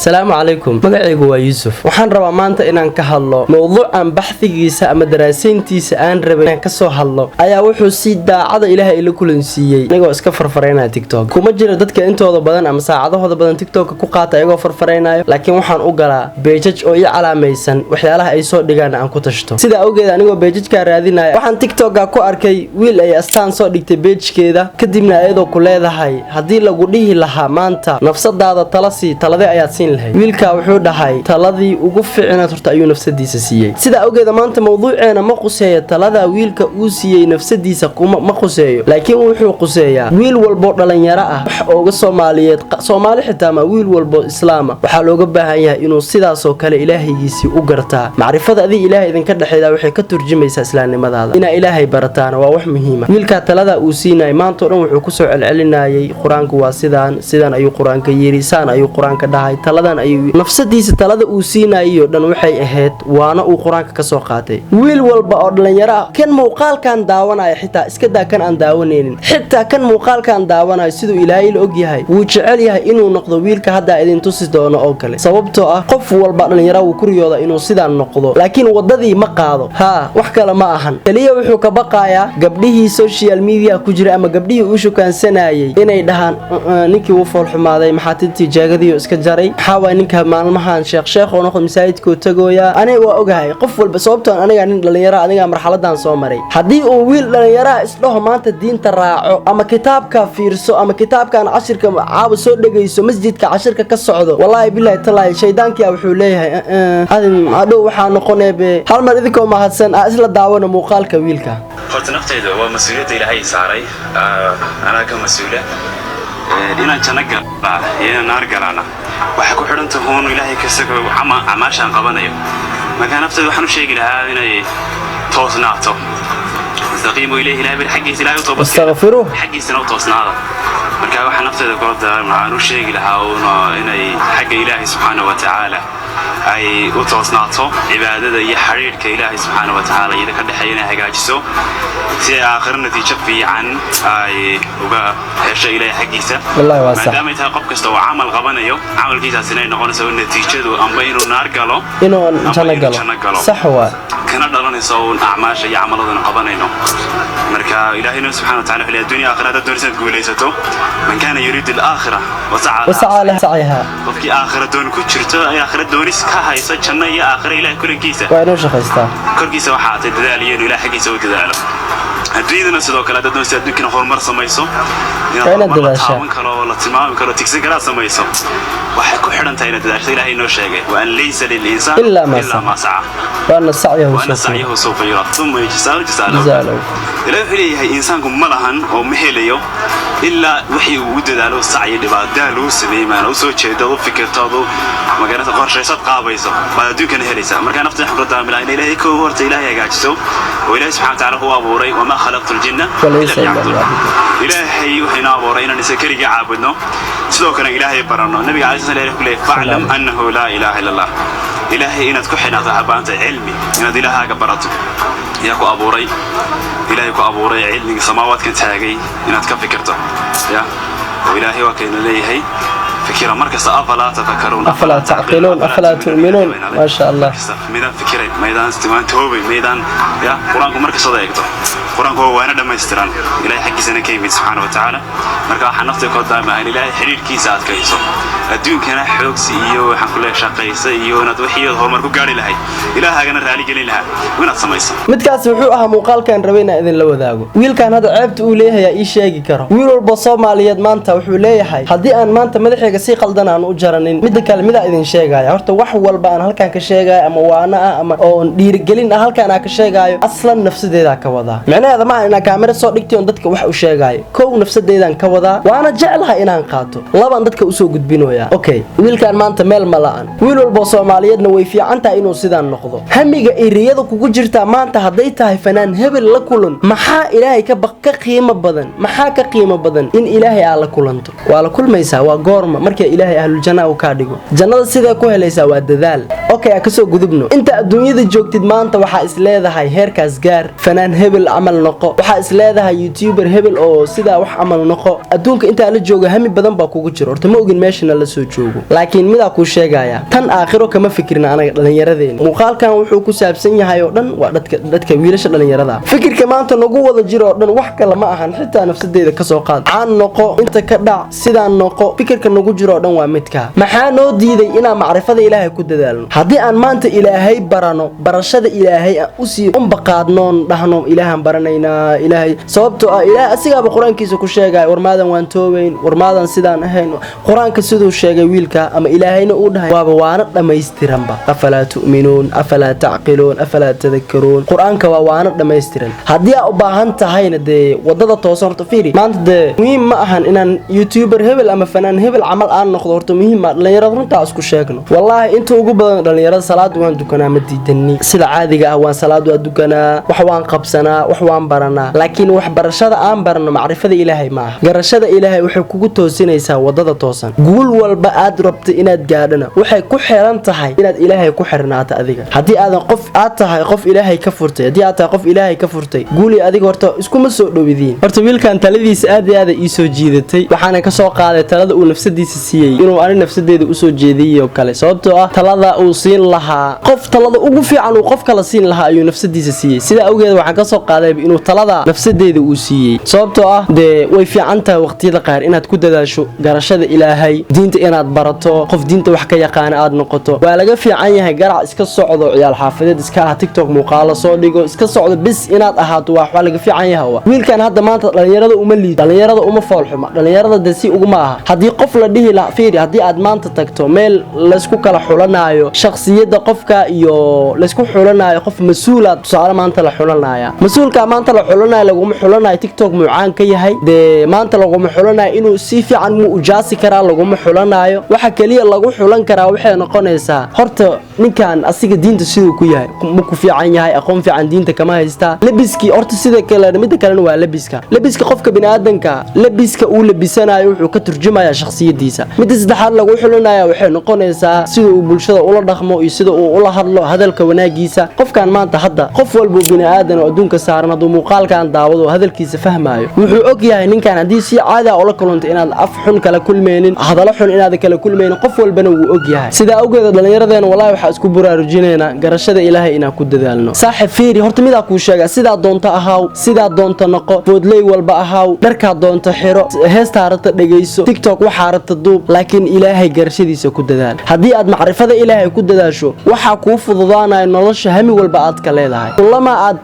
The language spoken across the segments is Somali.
السلام عليكم magacaygu waa Yusuf waxaan rabaa maanta inaan ka hadlo mowduucan baxthigiisa ama daraasayntiisa aan rabay inaan ka soo hadlo ayaa wuxuu si daacada Ilaahay ila kulansiiyay anigoo iska farfareynaa TikTok kuma jira dadka intooda badan ama saacadahooda badan TikTok ku qaata ayagoo farfareynayo laakiin waxaan u galaa page oo ii calaamaysan waxyaalaha ay soo dhigaan aan ku tashto sida awgeed anigoo page-ka raadinaya waxaan TikTok ku arkay wiil ay astaan soo dhigtay page-keeda kadibna ayadoo ku leedahay hadii lagu dhihi lahaa maanta nafsadaada talade ayaad siin lahayd wiilka wuxuu dhahay taladii ugu fiicnayd horta ayuu nafsadiisa siiyay sida awgeed maanta mowduuceena ma quseeyo talada wiilka uu siiyay nafsadiisa ma quseeyo laakiin wuxuu quseeyaa wiil walbo dhalinyaro ah wax ooga Soomaali xitaa ma wiil walbo islaama waxa looga baahan yahay inuu sidaas oo kale Ilaahigiisa u gartaa macrifada adii Ilaahay idinka dhaxeeyaa waxay ka turjumaysaa islaamnimadaada ina Ilaahay barataan waa wax muhiim ah wiilka talada uu siinay maanta dhan wuxuu ku soo celcelinayay quraanku waa sidaan ayuu quraanka yeerisaan ayuu quraanka dhahay taladan ayuu nafsadiisa talada uu siinayo dhan waxay ahayd waana uu quraanka ka soo qaatay wiil walba oo dhalinyaro ah kan muuqaalkan daawanaya xitaa iska daa kan aan daawaneenin xitaa kan muuqaalkan daawanaya sidoo Ilaahay la og yahay wuu jecel yahay inuu noqdo wiilka hadda idin tusi doono oo kale sababtoo ah qof walba dhalinyaro uu ku riyooda inuu sidaan noqdo laakiin wadadii ma qaado wax kale ma ahan kaliya wuxuu ka baqayaa gabdhihii social media ku jira ama gabdhihii uu shukaansanayay inay dhahaan ninkii uu fool xumaaday maxaa tintii jeegadiyo iska jaray xawaa ninka maalmahan sheekh oo noqdo masaajidka tagaya aniga waa ogahay qof walba sababtoo aniga nin dhalinyaro aniga marxaladan soo maray hadii uu wiil dhalinyaro isdhaho maanta diinta raaco ama kitaabka fiirso ama kitaabkan cashirka caabo soo dhageyso masjidka cashirka ka socdo wallahi billahi talaahi shaydaankiya wuxuu leeyahay adin adoo waxa noqoneebe hal mar idinko mahadsan isla daawano muuqaalka wiilka horta naftayda waa mas'uuliyadda Ilaahay saaray ana ka mas'uula inaan janaga iyo naar galana waxa ku xidhan tahay Ilaahay ka sago amaashan qabanayo marka naftayda waxaan u sheegi lahaa inay toosnaato استقيموا إليه لا بالحقيس لا يطوب استغفروه حقيس نوتوسناده marka waxa naftayda go'dan aan u sheegi lahaa inay xaq Ilaahay subhanahu wa ta'ala ay u toosnaato cibaadada iyo xiriirka Ilaahay subhanahu wa ta'ala iyada ka dhaxayna hagaajiso si aakhir natiijo fiican ay uga hesho Ilaahay xaqiisa maadaama ay qof kasta oo amal qabanayo amalkiisa inay noqonayso natiijadu amba inuu naar galo inuu janno galo sax waa kana dhalanayso acmaasha iyo amaladana qabanayno marka Ilaahay subhanahu wa ta'ala xilli adduunyo aakhirada doonaysa guulaysato man kana yuriidu al-aakhirah wa sa'a laha qofkii aakhirada doon ku jirto ay aakhirada doonis ka hayso janno iyo aakhira Ilaahay kulankiisa waa inuu shaqaystaa korkiisa waxa ay dadaaliyeen Ilaahay xaqiisa u dadaalo adduunyada sidoo kale dad doonaysa adduunka horumar samayso inaad dadaasho kala la tilmaami karo tigsi kala samayso waxa ku xidhan tahay dadaasho Ilaahay noo sheegay wa an laysa lil insani illa ma sa'a wa an sa'yahu sawfa yura thumma yujzahu jazaa'ahu Ilaahay leeyahay insaanku ma lahan oo ma helayo illa wixii uu dadaalo sacay dhibaata loo sameeyay soo jeedo u fikirtoodo magaalada qorshaysad qaabayso baa adduunka helaysa marka nafta xaqada milaan Ilaahay ko horta Ilaahay hagaajiso oo Ilaahay subhanahu wa ta'ala huwa abuuray wama khalaqtul jinna illa liya'budun Ilaahay wuxuu abuuray inaan iskariga caabudno sidoo kale Ilaahay barano nabiga calaysay sallallahu alayhi wa sallam fa'lam annahu la ilaha illa Allah Ilaahay inaad ku xinaado habaanta cilmi inaad Ilaahaga barato yaa ku abuuray Ilaahay ku abuuray cilmiga samaawaadka taagay inaad ka fikirto ya Ilaahay waa keen leeyahay فكرة مركز أفلا تفكرون أفلا تعقلون أفلا تؤمنون ما شاء الله ميدان فكرة ميدان استمان توبي ميدان يا قرآنكم مركز صديقته قرآنكم هو أنا دم يستران إلهي حق سنة كيمي سبحانه وتعالى مركز حنفتي قدام إلهي حرير كيسات كيسو الدين كان حوكس إيو حنقول شقيس إيو ندوحي هو مركو قاري لهي إلهي أنا رالي قليل لها وين أتصميس متكاس وحوها مقال كان ربينا إذن لو ذاقو ويل كان هذا عيبت أوليها يا إيش ياقي كرو ويل البصام على يد مانتا وحوليها حي هدي أن مانتا مدحي si qaldan aan u jaranin mid kale mid idin sheegaya horta wax walba aan halkaan ka sheegay ama waana ama oo dhiirigelin halkaan aan ka sheegayo aslan nafsadeeda ka wada macnaheedu ma aha in kaamira soo dhigtay oo dadka wax u sheegayo koow nafsadeedan ka wada waana jecelahay inaan qaato laban dadka u soo gudbinooya okay wiilkaan maanta meel ma la'an wiil walba Soomaaliyeedna way fiican tahay inuu sidaan noqdo hamiga iriyada kugu jirta maanta haday tahay fanaan hebel la kulan maxaa Ilaahay ka qiimo badan in Ilaahay aan la kulanto waa la kulmaysaa waa goorma marka Ilaahay ahlul janna uu ka dhigo jannada sida ku helaysa waa dadaal okay okay kasoo gudubno inta adduunyada joogtid maanta waxa is leedahay heerkaas gaar fanaan hebel amal noqo waxa is leedahay youtuber hebel oo sida wax amal noqo adduunka inta la joogo hami badan baa kugu jiro horta ma ogin meeshana la soo joogo laakiin mida ku sheegaya tan aakhiro kama fikirna anaga dhalinyaradeen muuqaalkan wuxuu ku saabsan yahay oo dhan waa dadka wiilasha dhalinyarada fikirka maanta nagu wada jiro oo dhan wax kale ma ahan xitaa nafsadeeda ka soo qaad aan noqo inta ka dhac sidaan noqo fikirka nagu jiro oo dhan waa midka maxaa noo diiday inaan macrifada ilaahay ku dadaalno haddii aan maanta ilaahay barano barashada ilaahay aan u sii baqaadnoon dhahno ilaahan baranaynaa ilaahay sababtoo ah ilaahay asigaaba quraankiisa ku sheegay warmaadan waan toobayn warmaadan sidaan ahayn quraanka sidoo sheegay wiilka ama ilaahayna uu dhahay waana dhameystiranba afala tu'minuun afala taqilun afala tadhakkarun quraanka waana dhameystiran haddii aad u baahan tahayna de wadada toosan horta fiiri maanta de muhiim ma ahan inaan youtuber hebel ama fanaan hebel amal aan noqdo horta muhiim ma dhalinyarada runta isku sheegno wallahi inta ugu badan dhalinyarada salaad waan dukanaa ma diidani sida caadiga ah waan salaad waa dukanaa wax waan qabsanaa wax waan baranaa laakiin wax barashada aan barano macrifada ilaahay ma aha garashada ilaahay waxay kugu toosinaysaa wadada toosan guul walba aad rabto inaad gaadhana waxay ku xiran tahay inaad ilaahay ku xirnaato adiga haddii aadan qof aad tahay qof ilaahay ka furtay haddii aad tahay qof ilaahay ka furtay guuli adiga horta iskuma soo dhowidiin horta wiilkan taladiisa aad iyo aad ii soo jiidatay waxaana ka soo qaaday talada uu nafsadiisa siiyay inuu ani nafsadeeda u soo jeediyay oo kale sababtoo ah talada uu siin lahaa qof talada ugu fiican uu qof kala siin lahaa ayuu nafsadiisa siiyay sida awgeed waxaan ka soo qaaday inuu talada nafsadeeda uu siiyay sababtoo ah de way fiican tahay waqtiyada qaar inaad ku dadaasho garashada ilaahay diinta inaad barato qof diinta wax ka yaqaan aad noqoto waa laga fiican yahay garac iska socdo ciyaal xaafadeed iska ah TikTok muuqaalo soo dhigo iska socdo bis inaad ahaato wax laga fiican yahay wiilkan hadda maanta dhalinyarada uma liid dhalinyarada uma foolxuma dhalinyarada de si ugu ma aha haddii qof la dhihi la fiiri haddii aad maanta tagto meel la isku kala xulanaayo shakhsiyada qofka iyo la isku xulanaayo qof mas'uul ah tusaale maanta la xulanaya mas'uulka maanta la xulanaayo laguma xulanayo TikTok mucaan ka yahay de maanta laguma xulanayo inuu si fiican mu ujaasi karaa laguma xulanayo waxa kaliya lagu xulan karaa waxay noqonaysaa horta ninkan asiga diinta sidoo ku yahay ma ku fiican yahay aqoon fiican diinta kama haysta labiski horta sida kale mid kale waa labiska qofka bini'aadanka labiska uu labisanayo wuxuu ka turjumayaa shakhsiyadiisa mid saddexaad lagu xulanayo waxay noqonaysaa sida uu bulshada ula dhaqmo iyo sida uu ula hadlo hadalka wanaagiisa qofkan maanta hadda qof walba bini'aadan oo adduunka saaran haduu muuqaalkan daawado hadalkiisa fahmayo wuxuu og yahay ninkan hadii si caadi ah ula kulunta inaad af xun kala kulmeenin hadalo xun inaad kala kulmeenin qof walbana wuu og yahay sida awgeed dhalinyaradeen wallahi waxa isku buraarujinayna garashada ilaahay inaan ku dadaalno saaxib fiiri horta mid ku sheega sida doonta ahaaw sida doonta noqo foodley walba ahaaw dharka doonta xiro heesta aragta dhageyso TikTok waxa aragta duub laakiin ilaahay garashadiisa ku dadaal hadii aad macrifada ilaahay ku dadaasho waxa ku fududaanay nolosha hami walba aad ka leedahay lama aad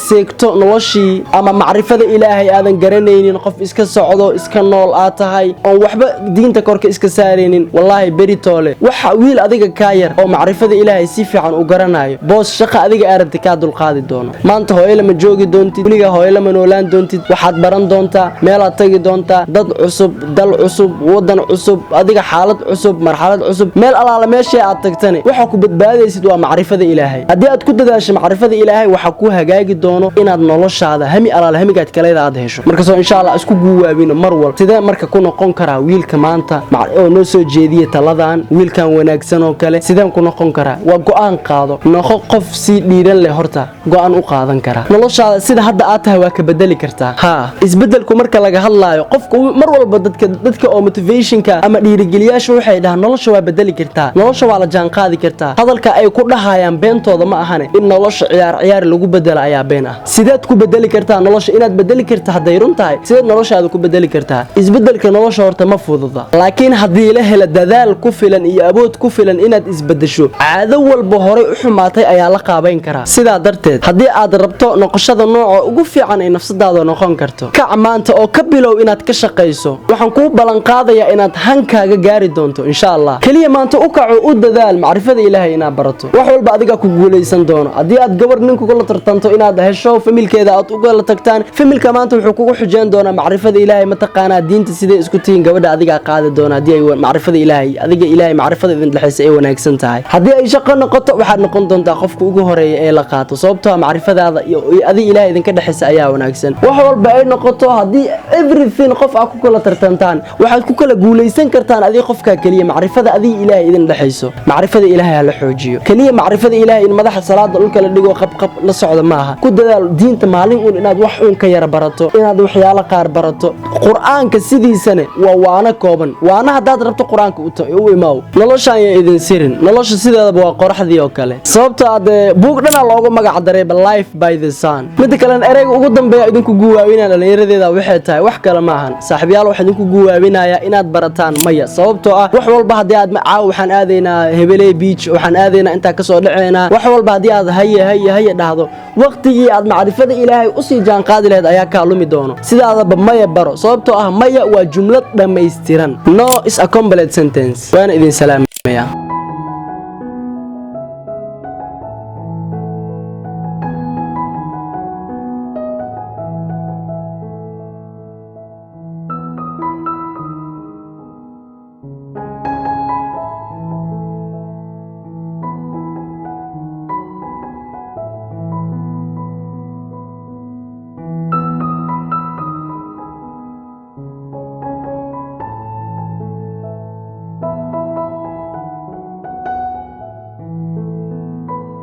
seegto noloshii ama macrifada ilaahay aadan garanaynin qof iska socdo iska nool aad tahay oo waxba diinta korka iska saareenin wallahi beri toole waxa wiil adiga ka yar oo macrifada ilaahay si fiican u garanayo boos shaqa adiga aragti ka dul qaadi doono maanta hooyo lama joogi doontid waliga hooyo lama noolaan doontid waxaad baran doontaa meel aad tagi doontaa dad cusub dal cusub wadan cusub adiga xaalad cusub marxalad cusub meel alaala meesha aad tagtane waxa ku badbaadaysid waa macrifada ilaahay haddii aad ku dadaasho macrifada ilaahay waxa ku hagaagi doono inaad noloshaada hami alaala hamigaad kaleeda aad hesho markaasoo insha Allah isku guwaabino mar wal sidee marka ku noqon karaa wiilka maanta oo noo soo jeediye taladan wiilkan wanaagsan oo kale sideen ku noqon karaa waa go'aan qaado noqo qof si dhiiran leh horta go'aan u qaadan kara noloshaada sida hadda aad tahay waa ka bedeli kartaa ha isbedelku marka laga hadlaayo qofku mar walba dadka oo motivationka ama dhiirigeliyaasha waxay dhahaan nolosha waa bedeli kartaa nolosha waa la jaan qaadi kartaa hadalka ay ku dhahayaan beentooda ma ahane in nolosha ciyaar lagu bedelo ayaa been ah sideed ku bedeli kartaa nolosha inaad bedeli kartaa haday run tahay sideed noloshaada ku bedeli kartaa isbedelka nolosha horta ma fududa laakiin hadii la helo dadaal ku filan iyo awood ku filan inaad isbedesho caado walba hore u xumaatay ayaa la qaabayn karaa sidaa darteed hadii aad rabto noqoshada nooca ugu fiican ee nafsadaada noqon karto ka maanta oo ka bilow inaad ka shaqeyso waxaan ku balan qaadayaa inaad hankaaga gaari doonto insha Allah kaliya maanta u kaco u dadaal macrifada ilaahay inaad barato wax walba adiga ku guuleysan doono hadii aad gabar ninku kula tartanto inaad hesho familkeeda aad uga la tagtaan familka maanta wuxuu kugu xujeen doonaa macrifada ilaahay ma taqaana diinta sidee isku tiin gabadha adiga qaadi doona hadii ay macrifada ilaahay adiga ilaahay macrifada idin dhaxaysa ay wanaagsan tahay hadii ay shaqo noqoto waxaad noqon doontaa qofka ugu horeeya ee la qaato sababtoo macrifadaada iyo adiga ilaahay idin ka dhaxaysa ayaa wanaagsan wax walba ay noqoto hadii everything qof aad ku kala tartantaan waxaad ku kala guuleysan kartaan adiga qofka kaliya macrifada adiga ilaahay idin dhaxayso macrifada ilaahay la xoojiyo kaliya macrifada ilaahay in madaxa salaada dhulka la dhigo qabqab la socdo maaha ku dadaal diinta maalin uun inaad wax uun ka yara barato inaad waxyaalo qaar barato quraanka sidiisana waa waana kooban waana hadaad rabto quraanka u imaaw noloshaan ay idin sirin nolosha sideedaba waa qoraxdii oo kale sababtoo ah buug dhana loogu magac daray life by the sun mid kale ereyga ugu dambeeya idinku guwaawinaa dhalinyaradeeda waxay tahay wax kale maahan saaxiibayaal waxa idinku guwaawinaya inaad barataan maya sababtoo ah wax walba hadii aad caaw waxaan aadaynaa Hebeley beach waxaan aadaynaa inta ka soo dhaceynaa wax walba hadii aad haye dhahdo waqtigii aad macrifada ilaahay u sii jaan qaadi lahayd ayaa ka lumi doono sidaadaba maya baro sababtoo ah maya waa jumlad dhameystiran no is a complete sentence waana idin salaamaya